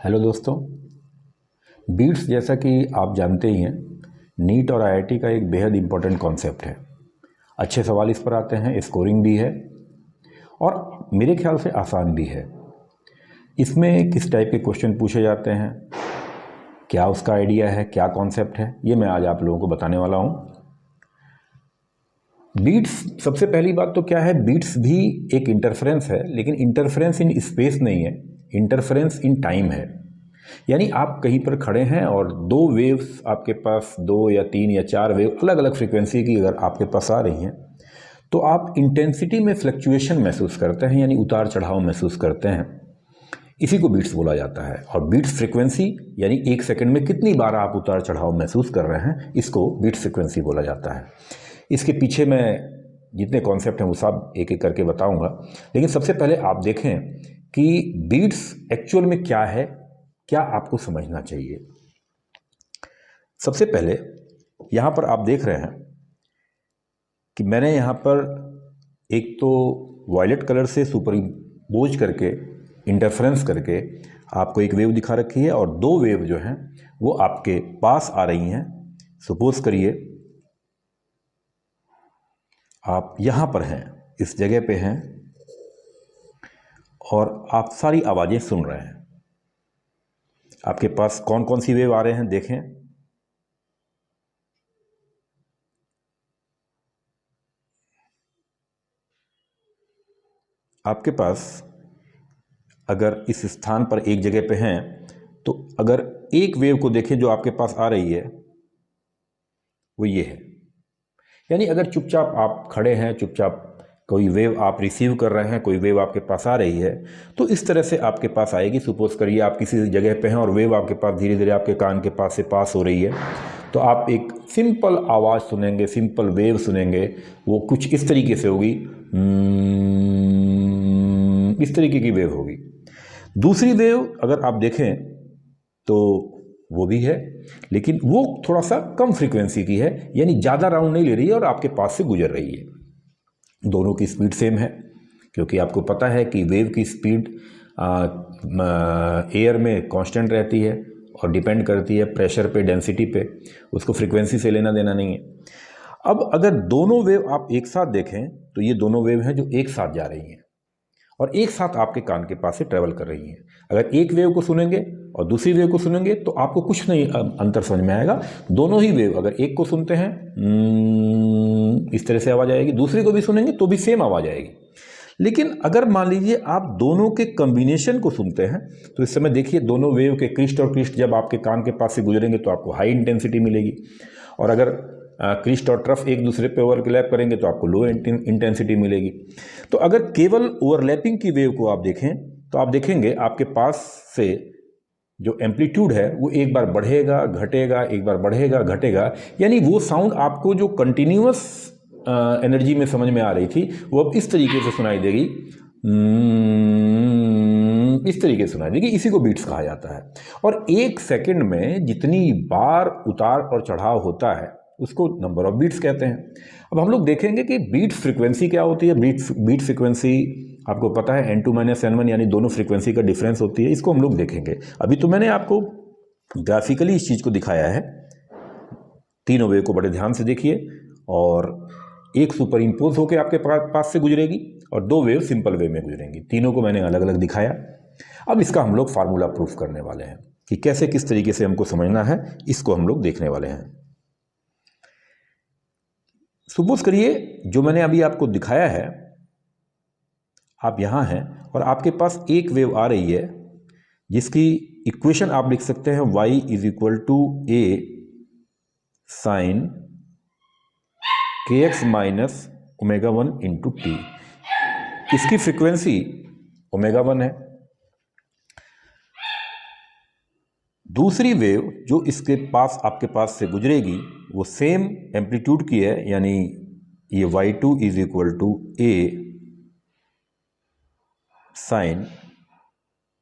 Hello दोस्तों। Beats जैसा कि आप जानते ही हैं, नीट और आईआईटी का एक बेहद इम्पोर्टेंट कॉन्सेप्ट है। अच्छे सवाल इस पर आते हैं, स्कोरिंग भी है और मेरे ख्याल से आसान भी है। इसमें किस टाइप के क्वेश्चन पूछे जाते हैं, क्या उसका आइडिया है, क्या कॉन्सेप्ट है, ये मैं आज आप लोगों को बताने वाला हूँ। बीट्स, सबसे पहली बात तो क्या है, बीट्स भी एक इंटरफेरेंस है, लेकिन इंटरफेरेंस इन स्पेस नहीं है, इंटरफेरेंस इन टाइम है। यानी आप कहीं पर खड़े हैं और दो वेव्स आपके पास, दो या तीन या चार वेव अलग अलग फ्रीक्वेंसी की अगर आपके पास आ रही हैं, तो आप इंटेंसिटी में फ्लक्चुएशन महसूस करते हैं, यानी उतार चढ़ाव महसूस करते हैं। इसी को बीट्स बोला जाता है। और बीट्स फ्रीक्वेंसी यानी एक सेकंड में कितनी बार आप उतार चढ़ाव महसूस कर रहे हैं, इसको बीट्स फ्रीक्वेंसी बोला जाता है। इसके पीछे मैं जितने कॉन्सेप्ट हैं वो सब एक एक करके बताऊंगा, लेकिन सबसे पहले आप देखें कि बीट्स एक्चुअल में क्या है, क्या आपको समझना चाहिए। सबसे पहले यहाँ पर आप देख रहे हैं कि मैंने यहाँ पर एक तो वायलेट कलर से सुपरइम्पोज करके, इंटरफेरेंस करके आपको एक वेव दिखा रखी है, और दो वेव जो हैं वो आपके पास आ रही हैं। सपोज करिए आप यहाँ पर हैं, इस जगह पे हैं और आप सारी आवाज़ें सुन रहे हैं। आपके पास कौन कौन सी वेव आ रहे हैं देखें। आपके पास अगर इस स्थान पर एक जगह पे हैं, तो अगर एक वेव को देखें जो आपके पास आ रही है वो ये है। यानी अगर चुपचाप आप खड़े हैं, चुपचाप कोई वेव आप रिसीव कर रहे हैं, कोई वेव आपके पास आ रही है, तो इस तरह से आपके पास आएगी। सपोज करिए आप किसी जगह पे हैं और वेव आपके पास धीरे धीरे आपके कान के पास से पास हो रही है, तो आप एक सिंपल आवाज़ सुनेंगे, सिंपल वेव सुनेंगे। वो कुछ इस तरीके से होगी, इस तरीके की वेव होगी। दूसरी वेव अगर आप देखें तो वो भी है, लेकिन वो थोड़ा सा कम फ्रीक्वेंसी की है, यानी ज़्यादा राउंड नहीं ले रही है और आपके पास से गुजर रही है। दोनों की स्पीड सेम है, क्योंकि आपको पता है कि वेव की स्पीड एयर में कांस्टेंट रहती है और डिपेंड करती है प्रेशर पे, डेंसिटी पे। उसको फ्रीक्वेंसी से लेना देना नहीं है। अब अगर दोनों वेव आप एक साथ देखें, तो ये दोनों वेव हैं जो एक साथ जा रही हैं और एक साथ आपके कान के पास से ट्रेवल कर रही हैं। अगर एक वेव को सुनेंगे और दूसरी वेव को सुनेंगे तो आपको कुछ नहीं अंतर समझ में आएगा। दोनों ही वेव, अगर एक को सुनते हैं इस तरह से आवाज़ आएगी, दूसरी को भी सुनेंगे तो भी सेम आवाज़ आएगी। लेकिन अगर मान लीजिए आप दोनों के कॉम्बिनेशन को सुनते हैं, तो इस समय देखिए दोनों वेव के क्रिस्ट और क्रिस्ट जब आपके कान के पास से गुजरेंगे तो आपको हाई इंटेंसिटी मिलेगी, और अगर क्रिस्ट और ट्रफ एक दूसरे पे ओवरलैप करेंगे तो आपको लो इंटेंसिटी मिलेगी। तो अगर केवल ओवरलैपिंग की वेव को आप देखें, तो आप देखेंगे आपके पास से जो एम्पलीट्यूड है वो एक बार बढ़ेगा, घटेगा, एक बार बढ़ेगा, घटेगा। यानी वो साउंड आपको जो कंटिन्यूअस एनर्जी में समझ में आ रही थी, वो अब इस तरीके से सुनाई देगी, इस तरीके से सुनाई देगी। इसी को बीट्स कहा जाता है। और एक सेकंड में जितनी बार उतार और चढ़ाव होता है उसको नंबर ऑफ बीट्स कहते हैं। अब हम लोग देखेंगे कि बीट फ्रीक्वेंसी क्या होती है। बीट फ्रीक्वेंसी आपको पता है N2 - N1, यानी दोनों फ्रीक्वेंसी का डिफरेंस होती है। इसको हम लोग देखेंगे। अभी तो मैंने आपको ग्राफिकली इस चीज़ को दिखाया है। तीनों वेव को बड़े ध्यान से देखिए, और एक सुपर इम्पोज होकर आपके पास से गुजरेगी और दो वेव सिंपल वे में गुजरेंगी। तीनों को मैंने अलग अलग दिखाया। अब इसका हम लोग फार्मूला प्रूफ करने वाले हैं कि कैसे, किस तरीके से हमको समझना है, इसको हम लोग देखने वाले हैं। सपोज करिए जो मैंने अभी आपको दिखाया है, आप यहाँ हैं और आपके पास एक वेव आ रही है जिसकी इक्वेशन आप लिख सकते हैं y = a sin kx - ω1 × t। इसकी फ्रीक्वेंसी ω1 है। दूसरी वेव जो इसके पास, आपके पास से गुजरेगी, वो सेम एम्पलीट्यूड की है, यानी ये y2 = a sin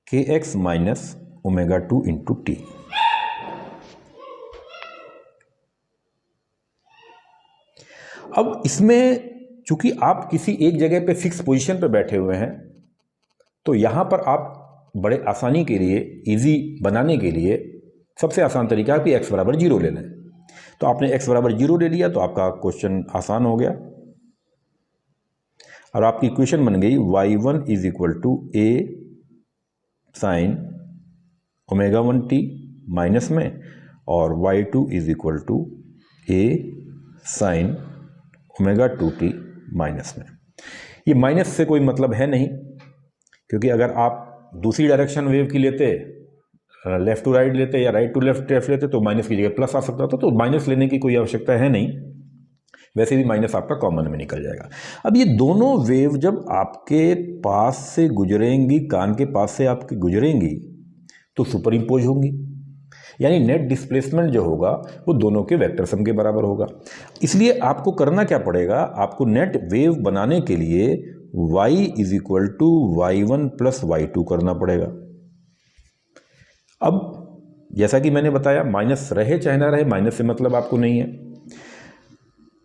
kx - ω2 × t। अब इसमें चूंकि आप किसी एक जगह पे फिक्स पोजीशन पे बैठे हुए हैं, तो यहाँ पर आप बड़े आसानी के लिए, इजी बनाने के लिए सबसे आसान तरीका है कि x बराबर 0 ले लें। तो आपने x बराबर 0 ले लिया तो आपका क्वेश्चन आसान हो गया और आपकी इक्वेशन बन गई y1 is equal to a sine omega 1t minus में और y2 is equal to a sine omega 2t minus में। ये माइनस से कोई मतलब है नहीं, क्योंकि अगर आप दूसरी डायरेक्शन वेव की लेते, लेफ्ट टू राइट लेते या राइट टू लेफ्ट लेते तो माइनस की जगह प्लस आ सकता था, तो माइनस लेने की कोई आवश्यकता है नहीं। वैसे भी माइनस आपका कॉमन में निकल जाएगा। अब ये दोनों वेव जब आपके पास से गुजरेंगी, कान के पास से आपकी गुजरेंगी, तो सुपर इम्पोज होंगी, यानी नेट डिस्प्लेसमेंट जो होगा वो दोनों के वेक्टर सम के बराबर होगा। इसलिए आपको करना क्या पड़ेगा, आपको नेट वेव बनाने के लिए y is equal to y1 plus y2 करना पड़ेगा। अब जैसा कि मैंने बताया, माइनस रहे चाहे ना रहे, माइनस से मतलब आपको नहीं है।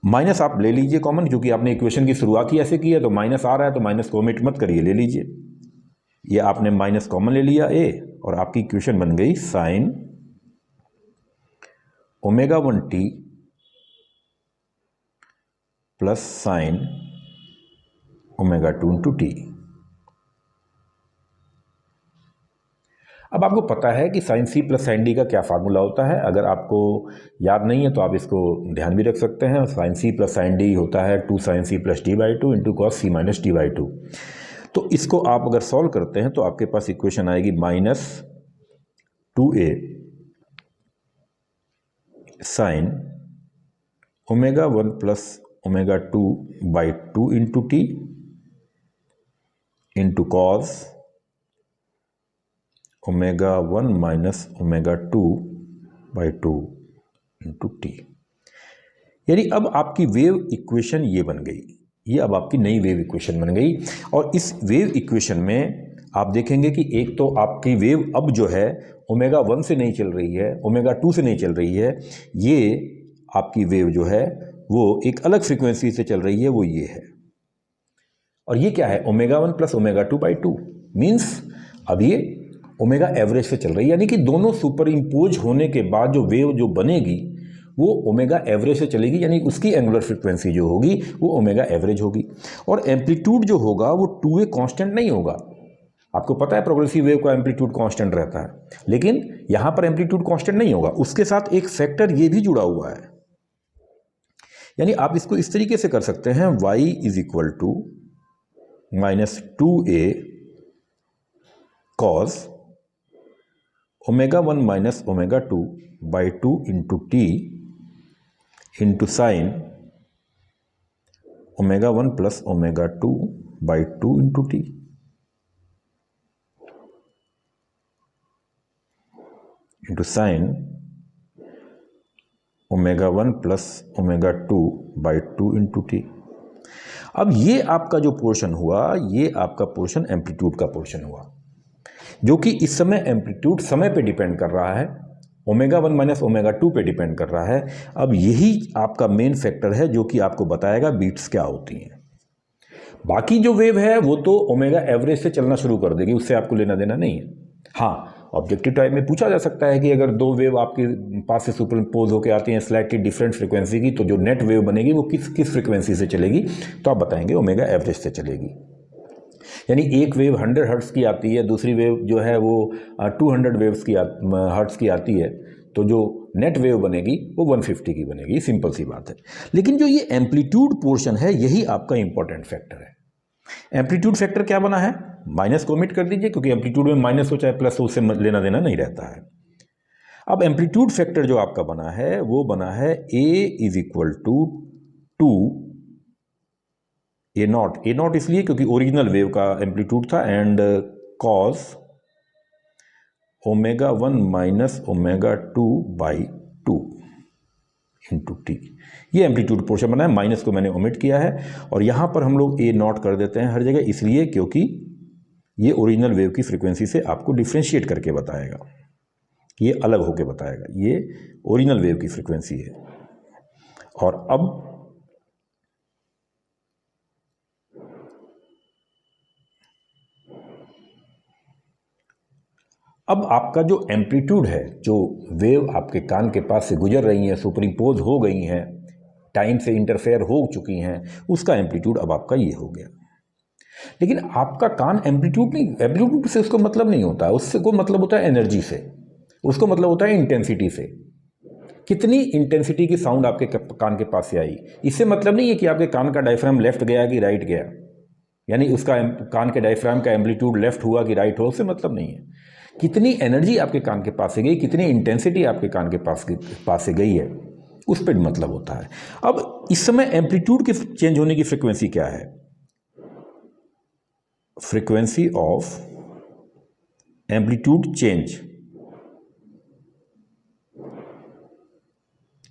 माइनस आप ले लीजिए कॉमन, क्योंकि आपने इक्वेशन की शुरुआत ही ऐसे की है, तो माइनस आ रहा है तो माइनस को ओमिट मत करिए, ले लीजिए। ये आपने माइनस कॉमन ले लिया a, और आपकी इक्वेशन बन गई sine omega 1t plus sine omega 2 into T. अब आपको पता है कि sine C plus sine D का क्या फार्मूला होता है। अगर आपको याद नहीं है तो आप इसको ध्यान भी रख सकते हैं। Sine C plus sine D होता है 2 sine C plus T by 2 into cos C minus T by 2। तो इसको आप अगर सॉल्व करते हैं तो आपके पास इक्वेशन आएगी minus 2a sign omega 1 plus omega 2 by 2 into T into cos omega 1 minus omega 2 by 2 into T. यानी अब आपकी वेव इक्वेशन ये बन गई, ये अब आपकी नई वेव इक्वेशन बन गई। और इस वेव इक्वेशन में आप देखेंगे कि एक तो आपकी वेव अब जो है ओमेगा 1 से नहीं चल रही है, ओमेगा 2 से नहीं चल रही है, ये आपकी वेव जो है वो एक अलग फ्रीक्वेंसी से चल रही है, वो ये है। और ये क्या है, omega 1 plus omega 2 by 2 means अब ये ओमेगा एवरेज से चल रही है, यानी कि दोनों सुपर इम्पोज होने के बाद जो वेव जो बनेगी वो ओमेगा एवरेज से चलेगी, यानी उसकी एंगुलर फ्रीक्वेंसी जो होगी वो ओमेगा एवरेज होगी। और एम्पलीट्यूड जो होगा वो 2a कांस्टेंट नहीं होगा। आपको पता है प्रोग्रेसिव वेव का एम्पलीट्यूड कांस्टेंट रहता है, लेकिन यहां पर एम्पलीट्यूड कांस्टेंट नहीं होगा, उसके साथ एक फैक्टर ये भी जुड़ा हुआ है। यानी आप इसको इस तरीके से कर सकते हैं, y is equal to minus 2a cos omega 1 minus omega 2 by 2 into T into sine omega 1 plus omega 2 by 2 into T into sine omega 1 plus omega 2 by 2 into T. अब ये आपका जो पोर्शन हुआ, ये आपका पोर्शन एम्पलीट्यूड का portion हुआ, जो कि इस समय एम्पलीट्यूड समय पे डिपेंड कर रहा है, ओमेगा 1 माइनस ओमेगा 2 पे डिपेंड कर रहा है। अब यही आपका मेन फैक्टर है जो कि आपको बताएगा बीट्स क्या होती हैं। बाकी जो वेव है वो तो ओमेगा एवरेज से चलना शुरू कर देगी, उससे आपको लेना देना नहीं है। हाँ, ऑब्जेक्टिव टाइप में पूछा जा सकता है कि अगर दो वेव आपके पास से सुपरइम्पोज होकर आती हैं स्लाइटली डिफरेंट फ्रीक्वेंसी की, तो जो नेट वेव बनेगी वो किस फ्रीक्वेंसी से चलेगी, तो आप बताएंगे ओमेगा एवरेज से चलेगी। यानी एक वेव 100 हर्ट्ज की आती है, दूसरी वेव जो है वो 200 वेव्स की हर्ट्ज की आती है, तो जो नेट वेव बनेगी वो 150 की बनेगी, सिंपल सी बात है। लेकिन जो ये एम्पलीट्यूड पोर्शन है यही आपका इंपॉर्टेंट फैक्टर है। एम्पलीट्यूड फैक्टर क्या बना है, माइनस को ओमिट कर दीजिए, क्योंकि एम्पलीट्यूड में माइनस हो चाहे प्लस हो उससे लेना देना नहीं रहता है। अब एम्पलीट्यूड फैक्टर जो आपका बना है वो बना है a is equal to 2 A naught इसलिए क्योंकि ओरिजिनल वेव का एम्पलीट्यूड था, and cos omega 1 minus omega 2 by 2 into T. ये एम्पलीट्यूड पोर्शन बना है, माइनस को मैंने ओमिट किया है, और यहाँ पर हम लोग ए नॉट कर देते हैं हर जगह, इसलिए क्योंकि ये ओरिजिनल वेव की फ्रीक्वेंसी से आपको डिफ्रेंशिएट करके बताएगा, ये अलग होके बताएगा, ये ओरिजिनल वेव की फ्रीक्वेंसी है। और अब अब आपका जो एम्पलीट्यूड है, जो वेव आपके कान के पास से गुजर रही हैं, सुपरइम्पोज हो गई हैं, टाइम से इंटरफेयर हो चुकी हैं, उसका एम्पलीट्यूड अब आपका ये हो गया। लेकिन आपका कान एम्पलीट्यूड से उसको मतलब नहीं होता है, उससे को मतलब होता है एनर्जी से, उसको मतलब होता है इंटेंसिटी से। कितनी इंटेंसिटी की साउंड आपके कान के पास से आई, इससे मतलब नहीं है कि आपके कान का डायफ्राम लेफ्ट गया कि राइट गया, यानी उसका कान के डायफ्राम का एम्पलीट्यूड लेफ्ट हुआ कि राइट हुआ, उससे मतलब नहीं है। कितनी एनर्जी आपके कान के पास से गई, कितनी इंटेंसिटी आपके कान के पास से गई है, उस पर मतलब होता है। अब इस समय एम्पलीट्यूड के चेंज होने की फ्रिक्वेंसी क्या है? Frequency of amplitude change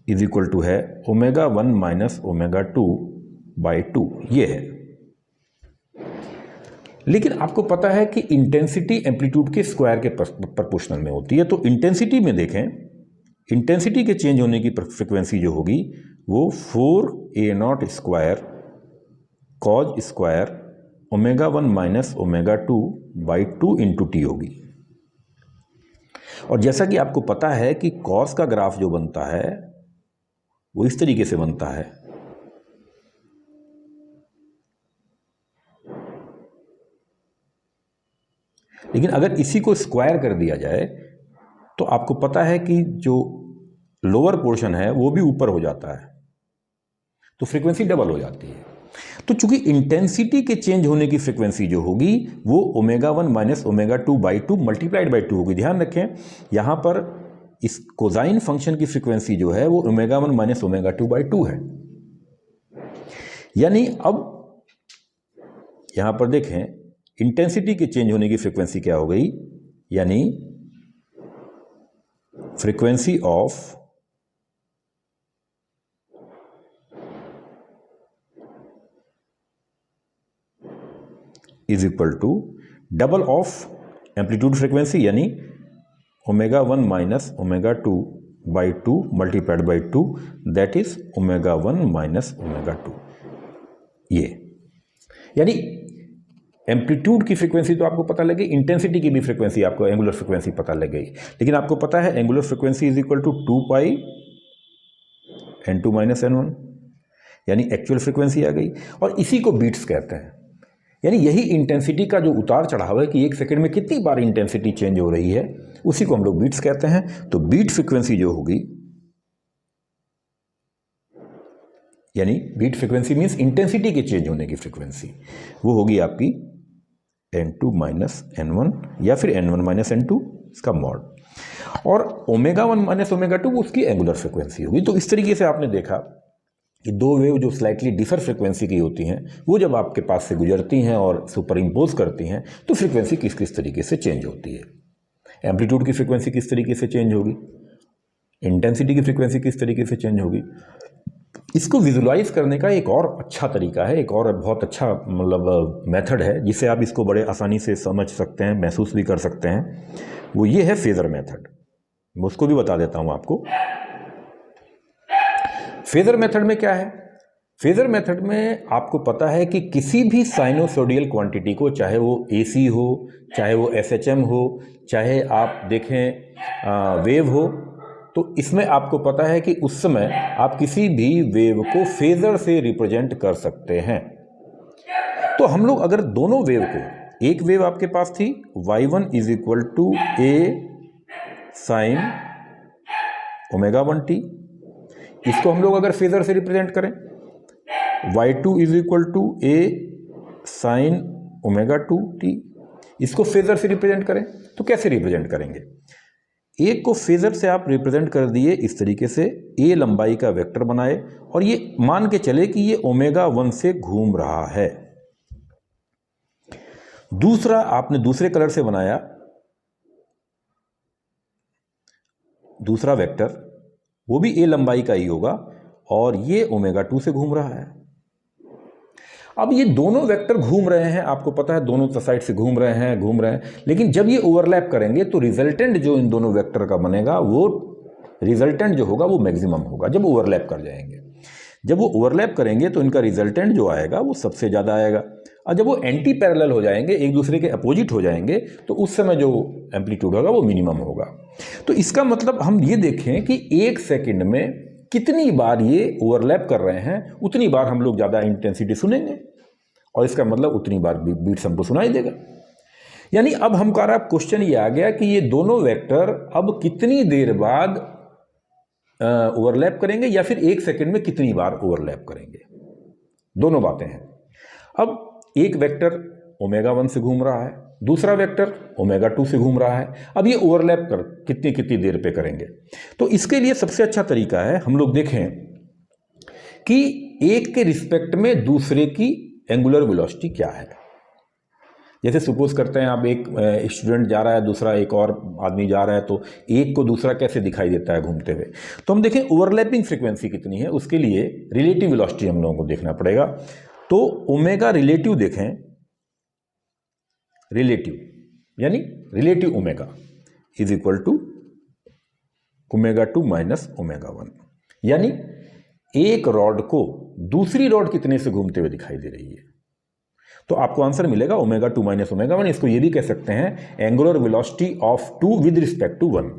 is equal to है ω1 माइनस ω2/2, ये है। लेकिन आपको पता है कि इंटेंसिटी एम्पलीट्यूड के स्क्वायर के प्रोपोर्शनल में होती है। तो इंटेंसिटी में देखें, इंटेंसिटी के चेंज होने की फ्रिक्वेंसी जो होगी वो 4A0 square cos square ω1 minus ω2/2 into t होगी। और जैसा कि आपको पता है कि कॉस का ग्राफ जो बनता है वो इस तरीके से बनता है, लेकिन अगर इसी को स्क्वायर कर दिया जाए तो आपको पता है कि जो लोअर पोर्शन है वो भी ऊपर हो जाता है, तो फ्रीक्वेंसी डबल हो जाती है। तो चूंकि इंटेंसिटी के चेंज होने की फ्रीक्वेंसी जो होगी वो ω1 माइनस ω2/2 मल्टीप्लाइड बाई 2 होगी। ध्यान रखें, यहां पर इस कोसाइन फंक्शन की फ्रीक्वेंसी जो है वो ω1 माइनस ω2/2 है। यानी अब यहां पर देखें, इंटेंसिटी के चेंज होने की फ्रीक्वेंसी क्या हो गई, यानी frequency of is equal to double of amplitude frequency, यानी ω1 minus ω2/2 multiplied by 2, that is ω1 minus ω2। ये यानी एम्पलीट्यूड की फ्रीक्वेंसी तो आपको पता लगी, इंटेंसिटी की भी फ्रीक्वेंसी आपको एंगुलर फ्रीक्वेंसी पता लग गई। लेकिन आपको पता है angular frequency is equal to 2π n2 minus n1, यानी एक्चुअल फ्रीक्वेंसी आ गई। और इसी को बीट्स कहते हैं, यानी यही इंटेंसिटी का जो उतार चढ़ाव है कि एक सेकंड में कितनी बार इंटेंसिटी चेंज हो रही है, उसी को हम लोग बीट्स कहते हैं। तो बीट फ्रीक्वेंसी जो होगी, यानी बीट फ्रीक्वेंसी मीन्स इंटेंसिटी के चेंज होने की फ्रीक्वेंसी, वो होगी आपकी n2 माइनस n1 या फिर n1 माइनस n2 इसका मॉड, और ω1 माइनस ω2 उसकी एंगुलर फ्रीक्वेंसी होगी। तो इस तरीके से आपने देखा कि दो वेव जो स्लाइटली डिफर फ्रीक्वेंसी की होती हैं, वो जब आपके पास से गुजरती हैं और सुपर इम्पोज करती हैं तो फ्रीक्वेंसी किस किस तरीके से चेंज होती है। एम्पलीट्यूड की फ्रीक्वेंसी किस तरीके से चेंज होगी, इंटेंसिटी की फ्रीक्वेंसी किस तरीके से चेंज होगी। इसको विजुलाइज करने का एक और अच्छा तरीका है, एक और बहुत अच्छा मतलब मेथड है जिससे आप इसको बड़े आसानी से समझ सकते हैं, महसूस भी कर सकते हैं। वो ये है फेजर मेथड। मैं उसको भी बता देता हूँ आपको। फेजर मेथड में क्या है? फेजर मेथड में आपको पता है कि किसी भी साइनोसोडियल क्वांटिटी को, चाहे वो AC हो, चाहे वो SHM हो, चाहे आप देखें वेव हो, तो इसमें आपको पता है कि उस समय आप किसी भी वेव को फेजर से रिप्रेजेंट कर सकते हैं। तो हम लोग अगर दोनों वेव को, एक वेव आपके पास थी y1 is equal to A sine ω1t, इसको हम लोग अगर फेजर से रिप्रेजेंट करें, y2 is equal to A sine ω2t, इसको फेजर से रिप्रेजेंट करें तो कैसे रिप्रेजेंट करेंगे? एक को फेजर से आप रिप्रेजेंट कर दिए इस तरीके से, A लंबाई का वेक्टर बनाए और ये मान के चले कि ये ω1 से घूम रहा है। दूसरा आपने दूसरे कलर से बनाया दूसरा वेक्टर, वो भी A लंबाई का ही होगा और ये ω2 से घूम रहा है। अब ये दोनों वेक्टर घूम रहे हैं, आपको पता है दोनों साइड से घूम रहे हैं, लेकिन जब ये ओवरलैप करेंगे तो रिजल्टेंट जो इन दोनों वेक्टर का बनेगा, वो रिजल्टेंट जो होगा वो मैक्सिमम होगा जब ओवरलैप कर जाएंगे। जब वो ओवरलैप करेंगे तो इनका रिजल्टेंट जो आएगा वो सबसे ज़्यादा आएगा। और जब वो एंटी पैरेलल हो जाएंगे, एक दूसरे के अपोजिट हो जाएंगे, तो उस समय जो एम्पलीट्यूड होगा वो मिनिमम होगा। तो इसका मतलब हम ये देखें कि एक सेकंड में कितनी बार ये ओवरलैप कर रहे हैं, उतनी बार हम लोग ज़्यादा इंटेंसिटी सुनेंगे, और इसका मतलब उतनी बार बीट्स हमको सुनाई देगा। यानी अब हमारा क्वेश्चन ये आ गया कि ये दोनों वेक्टर अब कितनी देर बाद ओवरलैप करेंगे, या फिर एक सेकंड में कितनी बार ओवरलैप करेंगे, दोनों बातें हैं। अब एक वेक्टर ओमेगा 1 से घूम रहा है, दूसरा वेक्टर ओमेगा 2 से घूम रहा है। अब ये ओवरलैप कर कितनी कितनी देर पे करेंगे। तो इसके लिए सबसे अच्छा तरीका है हम लोग देखें कि एक के रिस्पेक्ट में दूसरे की एंगुलर वेलोसिटी क्या है। जैसे सपोज करते हैं आप एक स्टूडेंट जा रहा है, दूसरा एक और आदमी जा रहा है, तो एक को दूसरा कैसे दिखाई देता है घूमते हुए। तो हम देखें ओवरलैपिंग फ्रीक्वेंसी कितनी है, उसके लिए रिलेटिव वेलोसिटी हम लोगों को देखना पड़ेगा। तो ओमेगा रिलेटिव देखें, रिलेटिव यानी relative omega is equal to omega 2 minus omega 1, यानी एक रॉड को दूसरी रॉड कितने से घूमते हुए दिखाई दे रही है। तो आपको आंसर मिलेगा ओमेगा 2 माइनस ओमेगा 1। इसको ये भी कह सकते हैं angular velocity of 2 with respect to 1।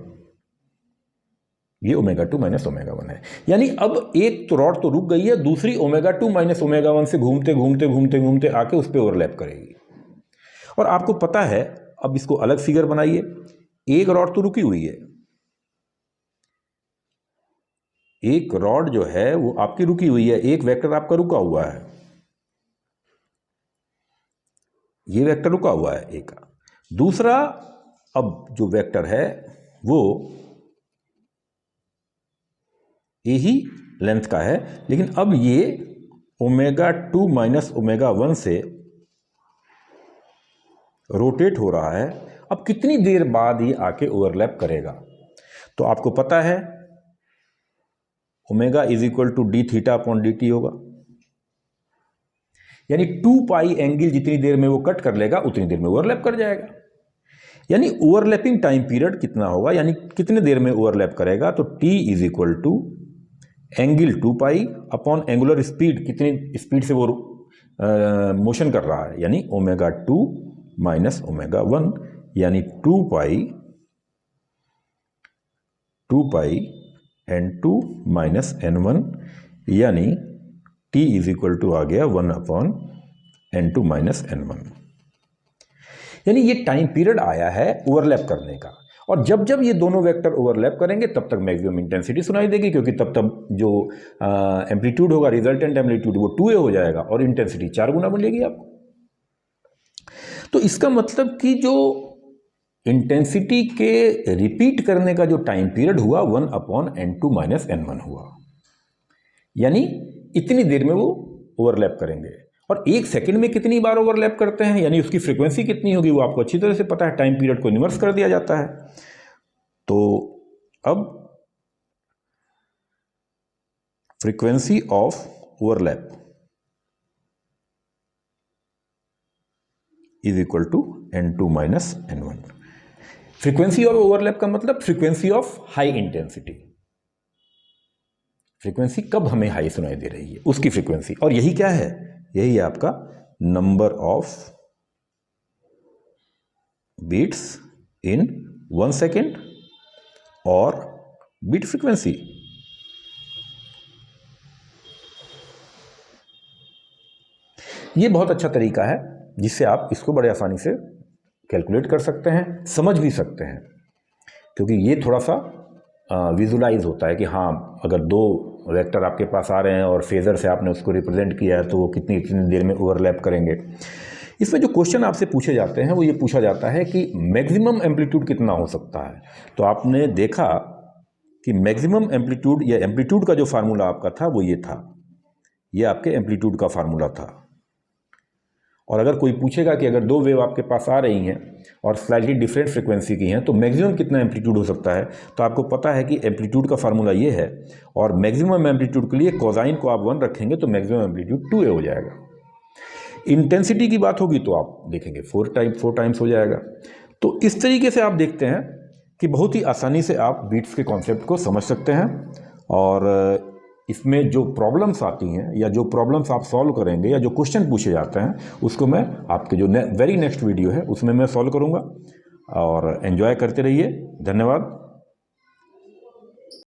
ये ओमेगा 2 माइनस ओमेगा 1 है। यानी अब एक तो रॉड तो रुक गई है, दूसरी ओमेगा 2 माइनस ओमेगा 1 से घूमते घूमते घूमते घूमते आके उस पर ओवरलैप करेगी। और आपको पता है, अब इसको अलग फिगर बनाइए, एक रॉड तो रुकी हुई है, एक रॉड जो है वो आपकी रुकी हुई है, एक वेक्टर आपका रुका हुआ है, ये वेक्टर रुका हुआ है एक का। दूसरा अब जो वेक्टर है वो ए ही लेंथ का है, लेकिन अब ये ओमेगा 2 माइनस ओमेगा 1 से रोटेट हो रहा है। अब कितनी देर बाद ये आके ओवरलैप करेगा। तो आपको पता है omega is equal to D theta upon D T होगा, यानी 2 पाई एंगल जितनी देर में वो कट कर लेगा उतनी देर में ओवरलैप कर जाएगा। यानी ओवरलैपिंग टाइम पीरियड कितना होगा, यानी कितने देर में ओवरलैप करेगा। तो T is equal to angle 2 pi upon angular speed, कितनी स्पीड से वो मोशन कर रहा है, यानी ओमेगा 2 माइनस ओमेगा 1, यानी 2 पाई n2 माइनस n1, यानी t इज इक्वल टू आ गया 1 अपॉन n2 माइनस n1। यानी ये टाइम पीरियड आया है ओवरलैप करने का। और जब जब ये दोनों वेक्टर ओवरलैप करेंगे तब तक मैक्सिमम इंटेंसिटी सुनाई देगी, क्योंकि तब तब जो एम्पलीट्यूड होगा, रिजल्टेंट एम्पलीट्यूड, वो 2a हो जाएगा और इंटेंसिटी 4 गुना मिलेगी आपको। तो इसका मतलब कि जो इंटेंसिटी के रिपीट करने का जो टाइम पीरियड हुआ 1 अपॉन n2 माइनस n1 हुआ, यानी इतनी देर में वो ओवरलैप करेंगे। और एक सेकंड में कितनी बार ओवरलैप करते हैं, यानी उसकी फ्रीक्वेंसी कितनी होगी, वो आपको अच्छी तरह से पता है, टाइम पीरियड को इन्वर्स कर दिया जाता है। तो अब frequency of overlap is equal to n2 minus n1। Frequency of overlap का मतलब frequency of high intensity, frequency कब हमें हाई सुनाई दे रही है उसकी फ्रीक्वेंसी। और यही क्या है, यही है आपका number of beats in 1 second और बीट फ्रीक्वेंसी। ये बहुत अच्छा तरीका है जिससे आप इसको बड़े आसानी से कैलकुलेट कर सकते हैं, समझ भी सकते हैं, क्योंकि ये थोड़ा सा विजुलाइज होता है कि हाँ, अगर दो वेक्टर आपके पास आ रहे हैं और फेज़र से आपने उसको रिप्रेजेंट किया है तो वो कितनी देर में ओवरलैप करेंगे। इसमें जो क्वेश्चन आपसे पूछे जाते हैं वो ये पूछा जाता है कि मैक्सिमम एम्पलीट्यूड कितना हो सकता है। तो आपने देखा कि मैक्सिमम एम्पलीट्यूड या एम्पलीट्यूड का जो फार्मूला आपका था वो ये था, ये आपके एम्पलीट्यूड का फार्मूला था। और अगर कोई पूछेगा कि अगर दो वेव आपके पास आ रही हैं और स्लाइटली डिफरेंट फ्रीक्वेंसी की हैं तो मैक्सिमम कितना एम्पलीट्यूड हो सकता है, तो आपको पता है कि एम्पलीट्यूड का फार्मूला ये है, और मैक्सिमम एम्पलीट्यूड के लिए कोसाइन को आप 1 रखेंगे तो मैक्सिमम एम्पलीट्यूड 2a हो जाएगा। इंटेंसिटी की बात होगी तो आप देखेंगे 4 टाइम्स हो जाएगा। तो इस तरीके से आप देखते हैं कि बहुत ही आसानी से आप बीट्स के कॉन्सेप्ट को समझ सकते हैं। और इसमें जो प्रॉब्लम्स आती हैं या जो प्रॉब्लम्स आप सॉल्व करेंगे या जो क्वेश्चन पूछे जाते हैं उसको मैं आपके जो वेरी नेक्स्ट वीडियो है उसमें मैं सॉल्व करूँगा। और एंजॉय करते रहिए। धन्यवाद।